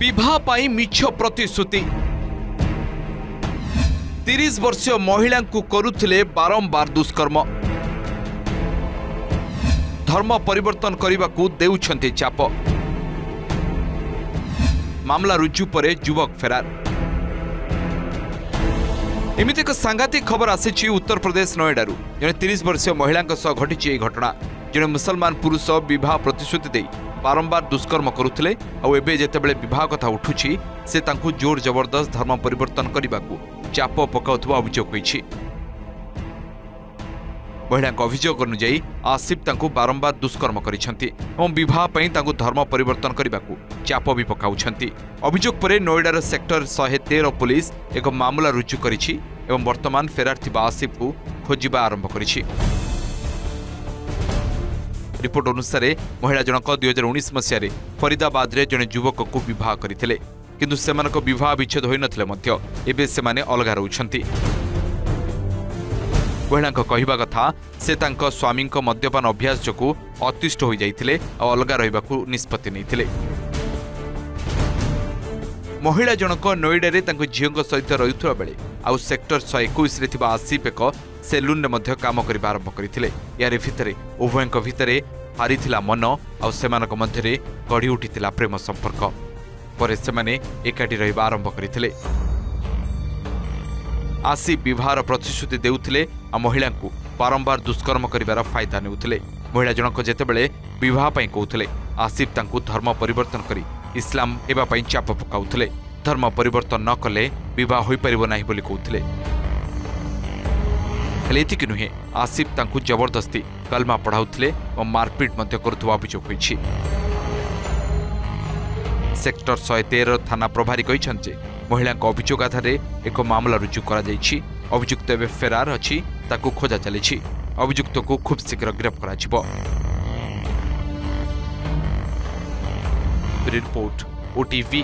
विवाह पाई मिछ प्रतिश्रुति 30 वर्षीय महिला को करुथिले बारंबार दुष्कर्म धर्म परिवर्तन करने को देउछन्ते चाप मामला रुजु पर युवक फेरार। एमिति एक सांघातिक खबर आसी उत्तर प्रदेश नोएडारू जड़े 30 वर्षीय महिला घटी घटना जड़े मुसलमान पुरुष विवाह प्रतिश्रुति दे बारंबार दुष्कर्म करुथिले आउ एबे जेतेबेले विवाह कथा उठुछि से तांकु जोर जबरदस्त धर्म परिवर्तन करने को चाप पकाउथबा अभियोग होइछि। महिला अभियोग अनुଯାयी आसिफ तांकु बारंबार दुष्कर्म करिसेंति एवं विवाह पई तांकु धर्म परिवर्तन करने को चाप भी पकाउछंती। अभियोग पर नोएडार सेक्टर 113 पुलिस एक मामला रुजु करिछि एवं वर्तमान फेरार थिबा आसिफ को खोजिबा आरंभ करिछि। रिपोर्ट अनुसार महिला जनक 2019 मसीह फरीदाबाद रे जने युवक को विवाह करथिले किंतु सेमानक विवाह विच्छेद होई नथिले मध्य एबे सेमाने अलगा रहउछंती। महिला कहवा कथा से तांको स्वामी मद्यपान अभ्यास जोगु अतिष्ठ हो जाइथिले आ अलगा रहिबाकू निष्पत्ति नैथिले। महिला जनक नोएडा तांको झीओं सहित रहुथुवा बेले आउ सेक्टर 121 रे थिबा आसिफ एक सेलून मध्य काम करबा आरंभ करथिले। यारे भितरे उभयଙ୍କ भितरे हारिथिला मन आउ सेमानक मध्यरे गढ़ी उठिथिला प्रेम संपर्क परे सेमाने एकाठी रहिबा आरंभ करथिले। आसिफ विवाहर प्रतिश्रुति देउथिले आ महिला को बारंबार दुष्कर्म करिवार फायदा नेउथिले। महिला जनक जेतेबेले विवाह पई कहउथिले आसिफ तांकु धर्म परिवर्तन करी इस्लाम हेबा पई चाप पकाउथिले। धर्म परिवर्तन न कले विवाह होई परिबो नाही बोली कहउथिले। हेले एतिक नुहे आसिफ तांकु जबरदस्ती कलमा पढ़ाउथिले और मारपीट मध्य करुथबा अभियोग होइछि। सेक्टर 113 थाना प्रभारी कहिछन्ते महिला अभियोग आधार एक मामला रुजु करा जाइछि। अभियुक्त एवं फेरार अछि ताकु खोजा चलिछि। अभियुक्त को खूब शीघ्र गिरफ्त करा जिवो। Report OTV.